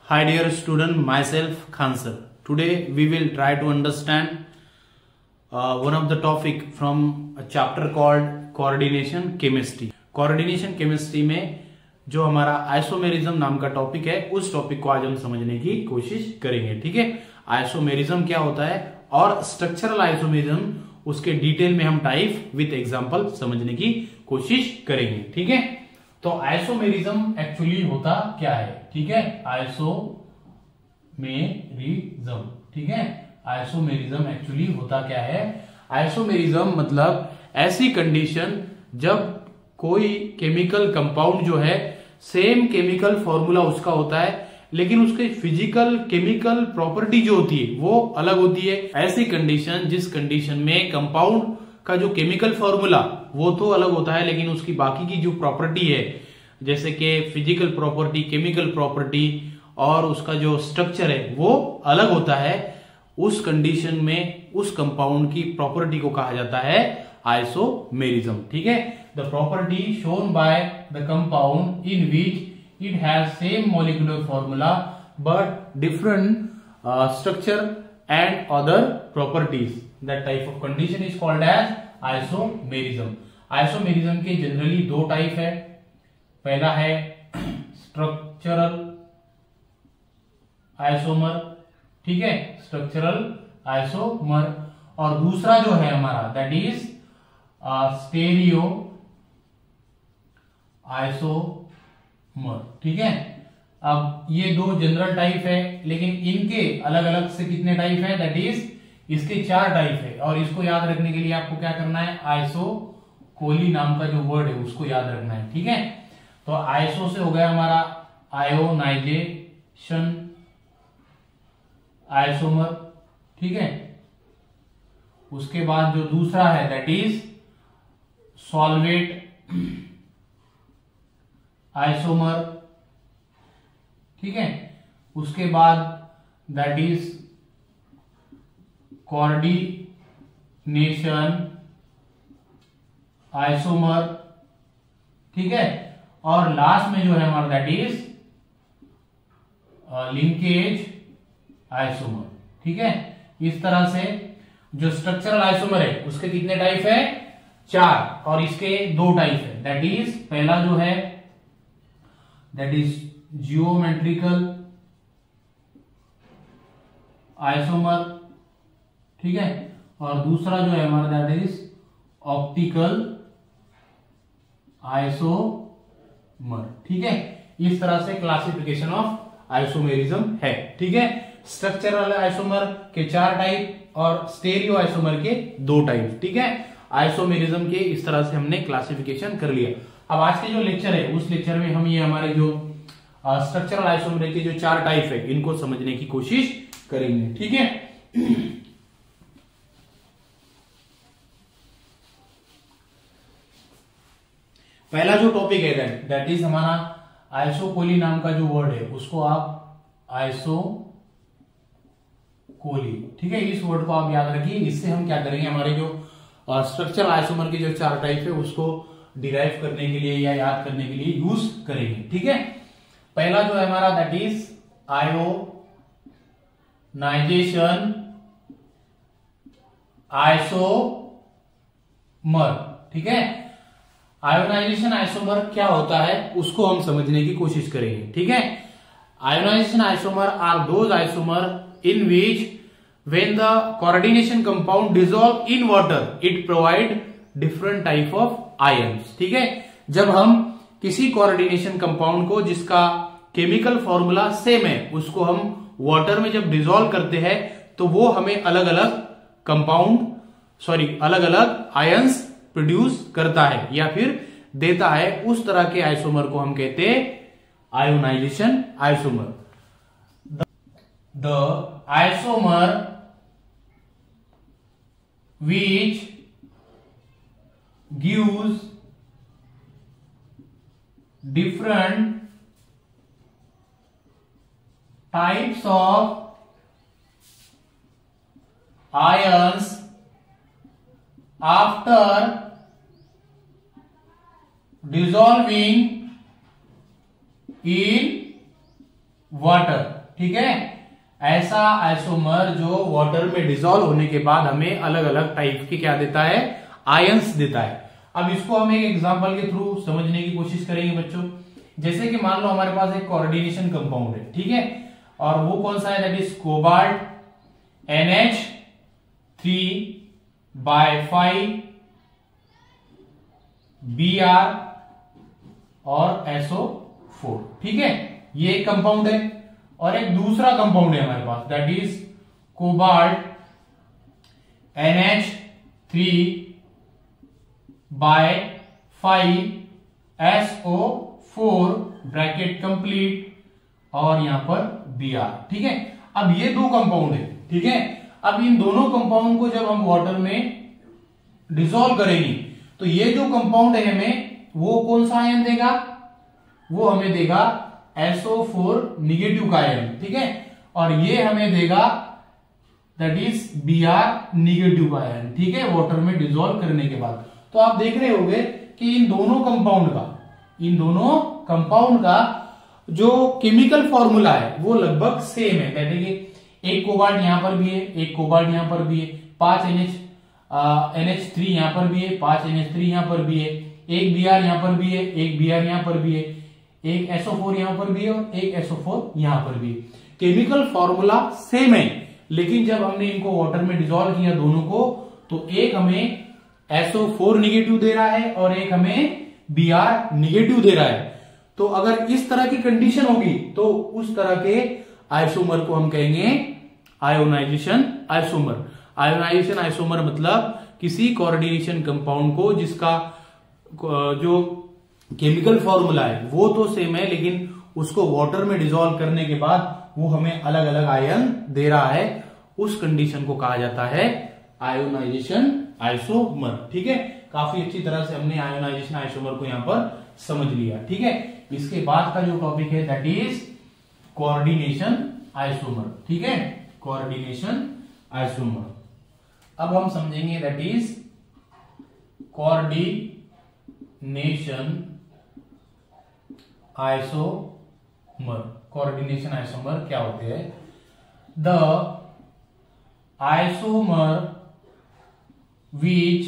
Hi dear student, myself Khan sir. Today we will try to understand one of the topic from a chapter called coordination chemistry. Coordination chemistry में जो हमारा isomerism नाम का topic है उस topic को आज हम समझने की कोशिश करेंगे। ठीक है, आइसोमेरिज्म क्या होता है और स्ट्रक्चरल आइसोमेरिज्म उसके डिटेल में हम टाइप विथ एग्जांपल समझने की कोशिश करेंगे। ठीक है, तो आइसोमेरिज्म एक्चुअली होता क्या है? ठीक है, आइसोमेरिज्म, ठीक है, आइसोमेरिज्म एक्चुअली होता क्या है? आइसोमेरिज्म मतलब ऐसी कंडीशन जब कोई केमिकल कंपाउंड जो है सेम केमिकल फॉर्मूला उसका होता है लेकिन उसके फिजिकल केमिकल प्रॉपर्टी जो होती है वो अलग होती है। ऐसी कंडीशन जिस कंडीशन में कंपाउंड का जो केमिकल फॉर्मूला वो तो अलग होता है लेकिन उसकी बाकी की जो प्रॉपर्टी है जैसे कि फिजिकल प्रॉपर्टी, केमिकल प्रॉपर्टी और उसका जो स्ट्रक्चर है वो अलग होता है। उस कंडीशन में उस कंपाउंड की प्रॉपर्टी को कहा जाता है आइसोमेरिज्म। ठीक है, the property shown by the compound in which it has same molecular formula but different structure and other properties. That type of condition is called as isomerism. Isomerism के generally दो type है। पहला है structural isomer, ठीक है, structural isomer, और दूसरा जो है हमारा दैट इज स्टेरियो आइसोमर। ठीक है, अब ये दो जनरल टाइप है लेकिन इनके अलग अलग से कितने टाइप है? दैट इज इसके चार टाइप है और इसको याद रखने के लिए आपको क्या करना है? आइसोकोली नाम का जो वर्ड है उसको याद रखना है। ठीक है, तो आइसो से हो गया हमारा आयोनाइजेशन आइसोमर, ठीक है, उसके बाद जो दूसरा है दैट इज सॉल्वेट आइसोमर, ठीक है, उसके बाद दैट इज कोऑर्डिनेशन आइसोमर, ठीक है, और लास्ट में जो है हमारा दैट इज लिंकेज आइसोमर। ठीक है, इस तरह से जो स्ट्रक्चरल आइसोमर है उसके कितने टाइप है? चार, और इसके दो टाइप है। दैट इज पहला जो है दैट इज जियोमेट्रिकल आइसोमर, ठीक है, और दूसरा जो है हमारा दैट इज ऑप्टिकल आइसोमर। ठीक है, इस तरह से क्लासिफिकेशन ऑफ आइसोमेरिज्म है। ठीक है, स्ट्रक्चरल आइसोमर के चार टाइप और स्टेरियो आइसोमर के दो टाइप। ठीक है, आइसोमेरिज्म के इस तरह से हमने क्लासिफिकेशन कर लिया। अब आज के जो लेक्चर है उस लेक्चर में हम ये हमारे जो स्ट्रक्चरल आइसोमर के जो चार टाइप है इनको समझने की कोशिश करेंगे। ठीक है, पहला जो टॉपिक है दैट इज हमारा आइसोकोली नाम का जो वर्ड है उसको आप आइसोकोली, ठीक है, इस वर्ड को आप याद रखिए। इससे हम क्या करेंगे, हमारे जो स्ट्रक्चरल आइसोमर के जो चार टाइप है उसको डिराइव करने के लिए या याद करने के लिए यूज करेंगे। ठीक है, पहला जो है हमारा दैट इज आयोनाइजेशन आइसोमर। ठीक है, आयोनाइजेशन आइसोमर क्या होता है उसको हम समझने की कोशिश करेंगे। ठीक है, ionization isomer are those isomer in which when the coordination compound dissolve in water it provide different type of ions. ठीक है, जब हम किसी कोऑर्डिनेशन कंपाउंड को जिसका केमिकल फॉर्मूला सेम है उसको हम वाटर में जब डिसॉल्व करते हैं तो वो हमें अलग अलग आयन्स प्रोड्यूस करता है या फिर देता है। उस तरह के आइसोमर को हम कहते हैं ionization isomer. The isomer which gives different types of ions after dissolving in water. ठीक है, ऐसा आइसोमर जो वाटर में डिसॉल्व होने के बाद हमें अलग अलग टाइप के क्या देता है, आयंस देता है। अब इसको हम एक एग्जांपल के थ्रू समझने की कोशिश करेंगे बच्चों। जैसे कि मान लो हमारे पास एक कोऑर्डिनेशन कंपाउंड है, ठीक है, और वो कौन सा है, that is cobalt NH3/5 Br और SO4, ठीक है, ये एक कंपाउंड है। और एक दूसरा कंपाउंड है हमारे पास, that is cobalt NH3/5 SO4 bracket complete और यहां पर Br, ठीक है। अब ये दो कंपाउंड है, ठीक है। अब इन दोनों कंपाउंड को जब हम वाटर में डिसॉल्व करेंगे तो ये जो कंपाउंड है हमें वो कौन सा आयन देगा, वो हमें देगा SO4 निगेटिव का आयन, ठीक है, और ये हमें देगा दैट इज Br निगेटिव का आयन, ठीक है, वाटर में डिसॉल्व करने के बाद। तो आप देख रहे होंगे कि इन दोनों कंपाउंड का जो केमिकल फॉर्मूला है वो लगभग सेम है। कहते हैं कि एक कोबाल्ट यहां पर भी है, एक कोबाल्ट यहां पर भी है, 5 NH3 यहां पर भी है, 5 NH3 यहां पर भी है, एक Br यहां पर भी है, एक Br यहां पर भी है, एक SO4 यहां पर भी है और एक SO4 यहां पर भी है। केमिकल फॉर्मूला सेम है, लेकिन जब हमने इनको वाटर में डिसॉल्व किया दोनों को, तो एक हमें SO4 निगेटिव दे रहा है और एक हमें Br निगेटिव दे रहा है। तो अगर इस तरह की कंडीशन होगी तो उस तरह के आइसोमर को हम कहेंगे आयोनाइजेशन आइसोमर। आयोनाइजेशन आइसोमर मतलब किसी कोऑर्डिनेशन कंपाउंड को जिसका जो केमिकल फॉर्मूला है वो तो सेम है, लेकिन उसको वाटर में डिसॉल्व करने के बाद वो हमें अलग अलग आयन दे रहा है, उस कंडीशन को कहा जाता है आयोनाइजेशन आइसोमर, ठीक है। काफी अच्छी तरह से हमने आयोनाइजेशन आइसोमर को यहां पर समझ लिया, ठीक है। इसके बाद का जो टॉपिक है दैट इज कोऑर्डिनेशन आइसोमर, ठीक है, कोऑर्डिनेशन आइसोमर। अब हम समझेंगे that is coordination isomer. Coordination isomer क्या होते हैं? The isomer which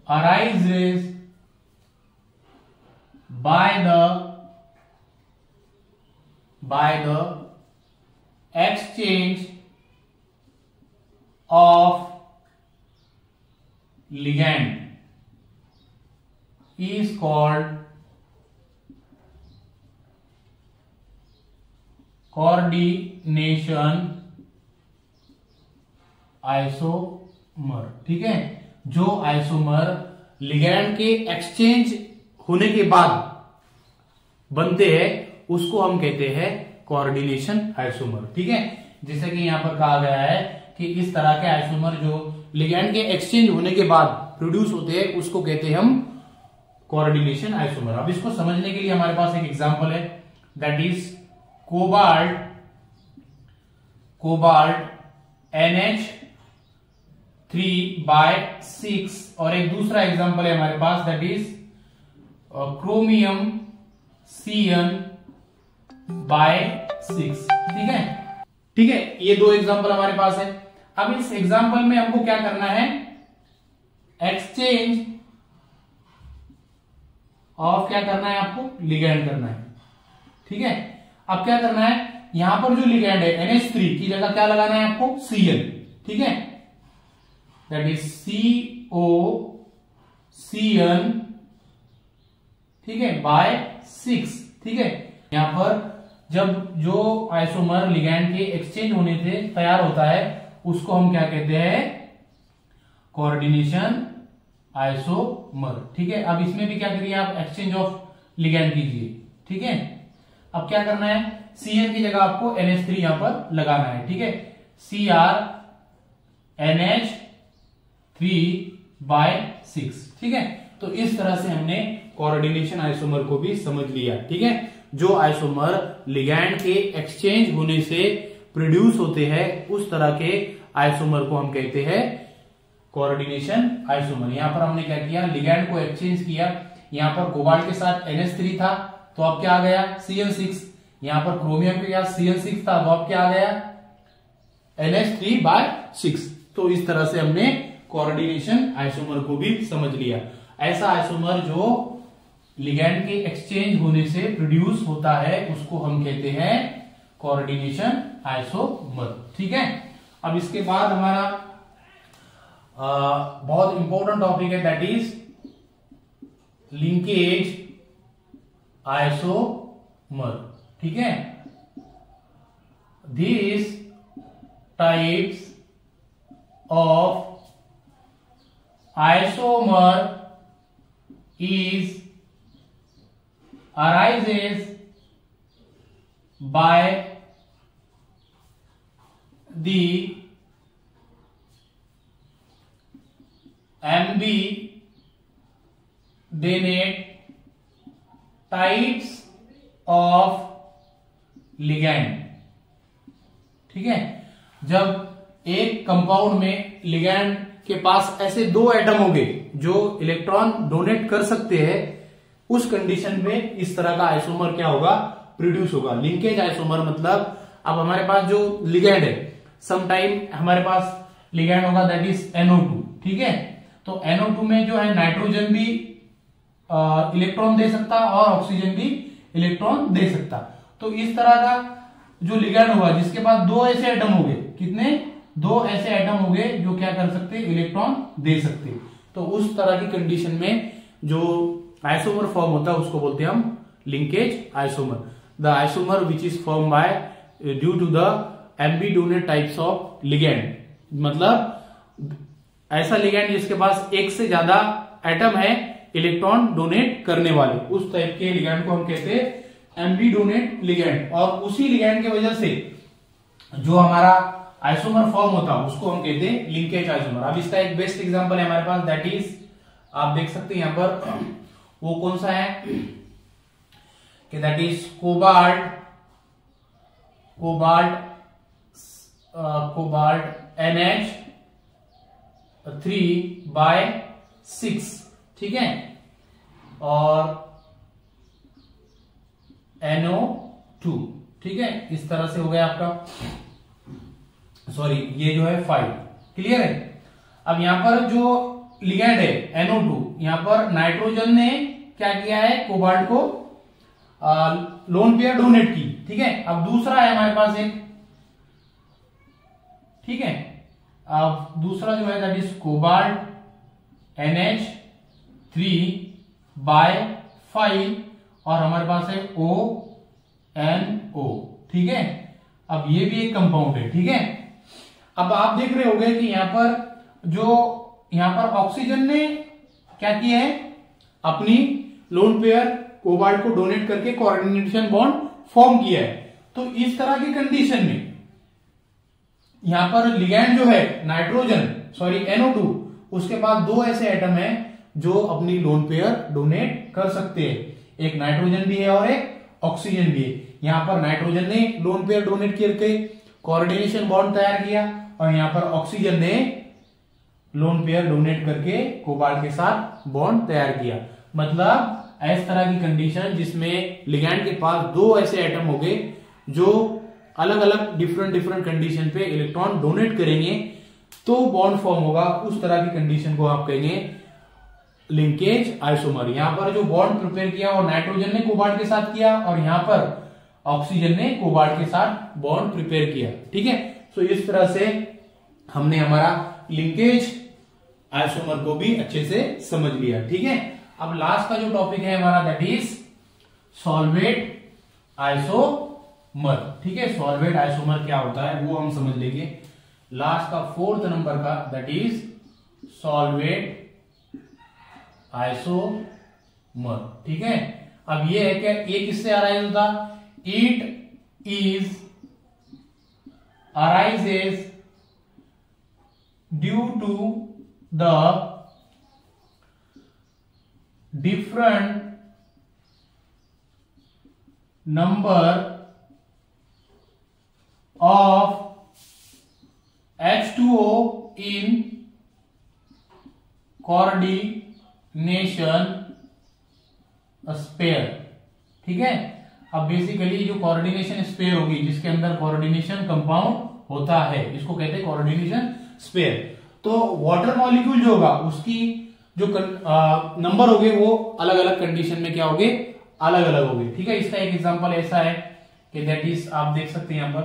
arises by the exchange of ligand is called coordination isomer, ठीक है। जो आइसोमर लिगैंड के एक्सचेंज होने के बाद बनते हैं उसको हम कहते हैं कोऑर्डिनेशन आइसोमर, ठीक है। जैसे कि यहां पर कहा गया है कि इस तरह के आइसोमर जो लिगैंड के एक्सचेंज होने के बाद प्रोड्यूस होते हैं उसको कहते हैं हम कोऑर्डिनेशन आइसोमर। अब इसको समझने के लिए हमारे पास एक एग्जांपल है, दैट इज कोबाल्ट NH3/6 और एक दूसरा एग्जांपल है हमारे पास दैट इज क्रोमियम Cn/6, ठीक है, ठीक है। ये दो एग्जांपल हमारे पास है। अब इस एग्जांपल में हमको क्या करना है, एक्सचेंज ऑफ क्या करना है, आपको लिगैंड करना है, ठीक है। अब क्या करना है, यहां पर जो लिगैंड है NH3 की जगह क्या लगाना है आपको, Cl, ठीक है, दैट इज COCN, ठीक है, /6, ठीक है। यहां पर जब जो आइसोमर लिगैंड के एक्सचेंज होने से तैयार होता है उसको हम क्या कहते हैं, कोऑर्डिनेशन आइसोमर, ठीक है। अब इसमें भी क्या करिए आप, एक्सचेंज ऑफ लिगैंड कीजिए, ठीक है। अब क्या करना है, Cn की जगह आपको NH3 यहां पर लगाना है, ठीक है, CrNH3/6, ठीक है। तो इस तरह से हमने कोऑर्डिनेशन आइसोमर को भी समझ लिया, ठीक है। जो आइसोमर लिगैंड के एक्सचेंज होने से प्रोड्यूस होते हैं उस तरह के आइसोमर को हम कहते हैं कोऑर्डिनेशन आइसोमर। यहां पर हमने क्या किया, लिगैंड को एक्सचेंज किया, यहां पर कोबाल्ट के साथ NH3 था तो अब क्या आ गया, Cn6, यहां पर क्रोमियम के पास CN6 था, तो अब क्या आ गया NH3/6। तो इस तरह से हमने कोऑर्डिनेशन आइसोमर को भी समझ लिया। ऐसा आइसोमर जो लिगैंड के एक्सचेंज होने से प्रोड्यूस होता है उसको हम कहते हैं कोऑर्डिनेशन आइसोमर। ठीक है, अब इसके बाद हमारा बहुत इंपॉर्टेंट टॉपिक है, दैट इज लिंकेज आइसोमर। ठीक है, this types of isomer is arises by the ambidynate types of ligand। ठीक है, जब एक कंपाउंड में लिगैंड के पास ऐसे दो एटम होंगे जो इलेक्ट्रॉन डोनेट कर सकते हैं, उस कंडीशन में इस तरह का आइसोमर क्या होगा, प्रोड्यूस होगा। लिंकेज आइसोमर मतलब अब हमारे पास जो लिगैंड है, सम टाइम हमारे पास लिगैंड होगा दैट इज NO2। ठीक है, तो NO2 में जो है नाइट्रोजन भी इलेक्ट्रॉन दे सकता और ऑक्सीजन भी इलेक्ट्रॉन दे सकता। तो इस तरह का जो लिगैंड होगा जिसके पास दो ऐसे एटम होंगे, कितने, दो ऐसे एटम हो गए जो क्या कर सकते, इलेक्ट्रॉन दे सकते। तो उस तरह की कंडीशन में जो आइसोमर फॉर्म होता है उसको बोलते हैं हम linkage isomer. The isomer which is form by due to the ambidentate types of ligand, मतलब ऐसा लिगैंड जिसके पास एक से ज्यादा एटम है इलेक्ट्रॉन डोनेट करने वाले, उस टाइप के लिगैंड को हम कहते हैं एम्बीडोनेट लिगैंड। और उसी लिगैंड की वजह से जो हमारा आइसोमर फॉर्म होता है उसको हम कहते हैं लिंकेज आइसोमर। अब इसका एक बेस्ट एग्जांपल है हमारे पास, दैट इज आप देख सकते हैं यहां पर, वो कौन सा है कि दैट इज कोबाल्ट NH3/6। ठीक है, और NO2। ठीक है, इस तरह से हो गया आपका, सॉरी ये जो है 5। क्लियर है। अब यहां पर जो लिगैंड है NO2, यहां पर नाइट्रोजन ने क्या किया है, कोबाल्ट को लोन पेयर डोनेट की। ठीक है, अब दूसरा है हमारे पास एक, ठीक है, अब दूसरा जो है दैट इज कोबाल्ट NH3/5 और हमारे पास है ONO। ठीक है, अब ये भी एक कंपाउंड है। ठीक है, अब आप देख रहे होंगे कि यहां पर ऑक्सीजन ने क्या किया है, अपनी लोन पेयर कोबाल्ट को डोनेट करके कोऑर्डिनेशन बॉन्ड फॉर्म किया है। तो इस तरह की कंडीशन में यहां पर लिगैंड जो है NO2, उसके पास दो ऐसे एटम हैं जो अपनी लोन पेयर डोनेट कर सकते हैं, एक नाइट्रोजन भी है और एक ऑक्सीजन भी है। यहां पर नाइट्रोजन ने लोन पेयर डोनेट करके कोऑर्डिनेशन बॉन्ड तैयार किया और यहां पर ऑक्सीजन ने लोन पेयर डोनेट करके कोबाल्ट के साथ बॉन्ड तैयार किया। मतलब इस तरह की कंडीशन जिसमें लिगैंड के पास दो ऐसे एटम हो गए जो अलग अलग डिफरेंट कंडीशन पे इलेक्ट्रॉन डोनेट करेंगे तो बॉन्ड फॉर्म होगा, उस तरह की कंडीशन को आप कहेंगे लिंकेज आइसोमर। यहां पर जो बॉन्ड प्रिपेयर किया और नाइट्रोजन ने कोबाल्ट के साथ किया और यहां पर ऑक्सीजन ने कोबाल्ट के साथ बॉन्ड प्रिपेयर किया। ठीक है, तो इस तरह से हमने हमारा लिंकेज आइसोमर को भी अच्छे से समझ लिया। ठीक है, अब लास्ट का जो टॉपिक है हमारा दैट इज सॉल्वेट आइसोमर। ठीक है, सॉल्वेट आइसोमर क्या होता है वो हम समझ लेंगे। लास्ट का 4th नंबर का दैट इज सॉल्वेट आइसोमर। ठीक है, अब ये है क्या, ये किससे अराइज होता, it is arises due to the different number of H2O in coordination pair। ठीक है, अब बेसिकली जो कोऑर्डिनेशन स्पेयर होगी, जिसके अंदर कोऑर्डिनेशन कंपाउंड होता है, इसको कहते हैं कोऑर्डिनेशन स्पेयर। तो वाटर मॉलिक्यूल जो होगा उसकी जो नंबर होंगे वो अलग अलग कंडीशन में क्या होंगे, अलग अलग होंगे। ठीक है, इसका एक एग्जांपल ऐसा है कि दैट इज, आप देख सकते हैं यहां पर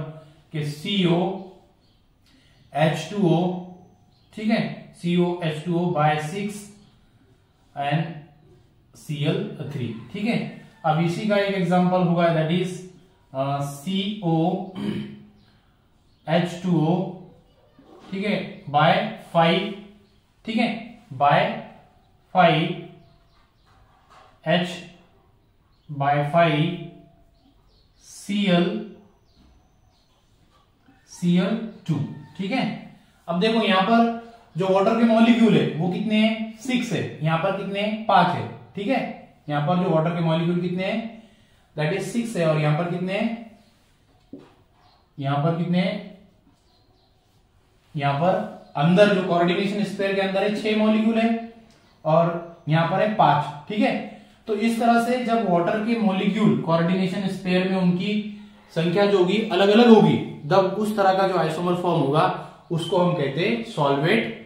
कि CO H2O, ठीक है, CO H2O by 6 and Cl3, ठीक है। अब इसी का एक एग्जांपल होगा दैट इज CO H2O, ठीक है, बाय 5, ठीक है, बाय 5 H बाय 5 Cl2, ठीक है। अब देखो यहां पर जो वाटर के मॉलिक्यूल है वो कितने हैं, 6 है, यहां पर कितने 5 है, ठीक है। यहां पर जो वाटर के मॉलिक्यूल कितने हैं, दैट इज 6 है, और यहां पर कितने हैं, यहां पर कितने हैं, यहां पर अंदर जो कोऑर्डिनेशन स्पेयर के अंदर है 6 मॉलिक्यूल है, और यहां पर है 5, ठीक है। तो इस तरह से जब वाटर के मॉलिक्यूल कोऑर्डिनेशन स्पेयर में उनकी संख्या जो होगी अलग अलग होगी, तब उस तरह का जो आइसोमर फॉर्म होगा उसको हम कहते हैं solvate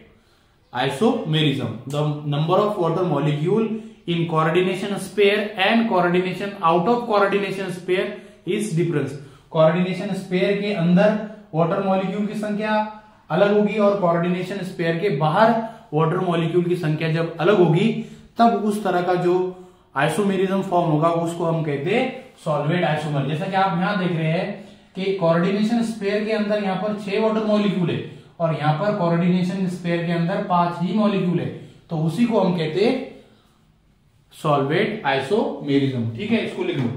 isomerism. The number of water molecule in coordination sphere and coordination out of coordination sphere is difference. Coordination sphere के अंदर वाटर मॉलिक्यूल की संख्या अलग होगी और कोऑर्डिनेशन स्पेयर के बाहर वाटर मॉलिक्यूल की संख्या जब अलग होगी, तब उस तरह का जो आइसोमेरिज्म फॉर्म होगा उसको हम कहते हैं सॉल्वेट आइसोमर। जैसा कि आप यहां देख रहे हैं कि कोऑर्डिनेशन स्पेयर के अंदर यहां पर 6 वाटर मॉलिक्यूल है और यहां पर कोऑर्डिनेशन स्पेयर के अंदर 5 ही मॉलिक्यूल है, तो उसी को हम कहते हैं सॉल्वेट आइसोमेरिज्म। ठीक है, इसको लिख लो।